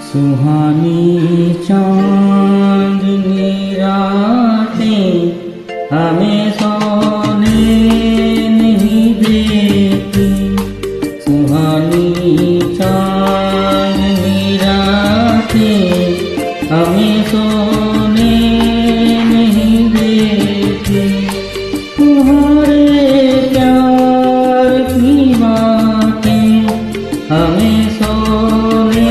सुहानी चांदनी रातें हमें सोने नहीं देती। सुहानी चांदनी रातें हमें सोने नहीं देती। तुम्हारे प्यार की बातें हमें सोने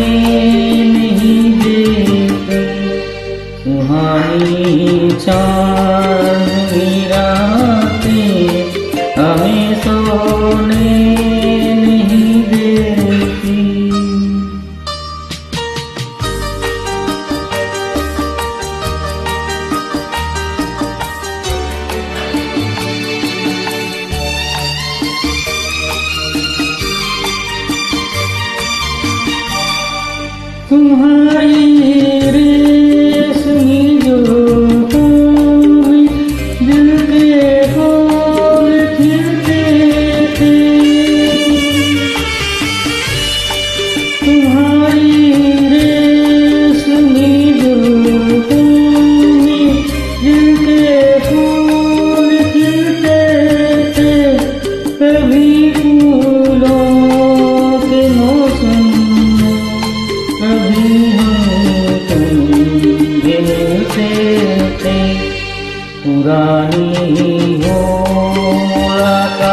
सुहानी चांदनी रातें हमें सोने नहीं देती। तुम्हारी पुरानी हो मुलाकातें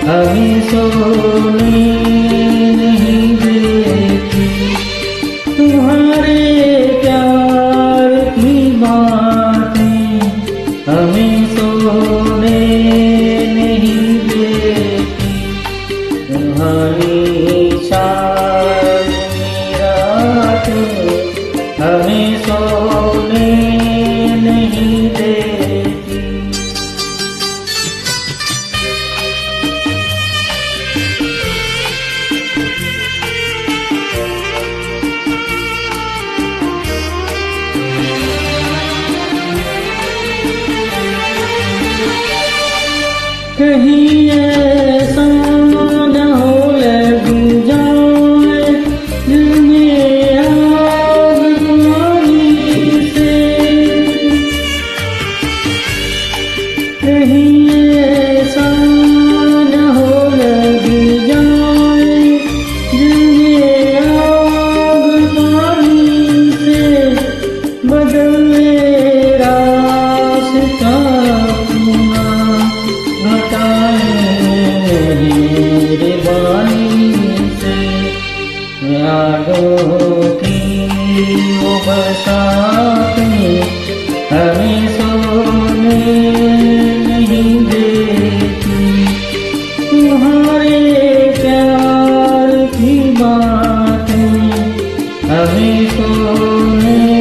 हमें सोने नहीं देती। तुम्हारे प्यार की बातें हमें सोने नहीं देती। तुम्हारी चांदनी रातें हमें सोने नहीं देती। कहीं ऐसा न हो लग जाए दिल में आग पानी से। कहीं ऐसा न हो लग जाए दिल में आग पानी से। बदले रास्ता अपना मेरे बानी से। यादों की वो बरसातें हमें सोने नहीं देती। तुम्हारे प्यार की बातें हमें सोने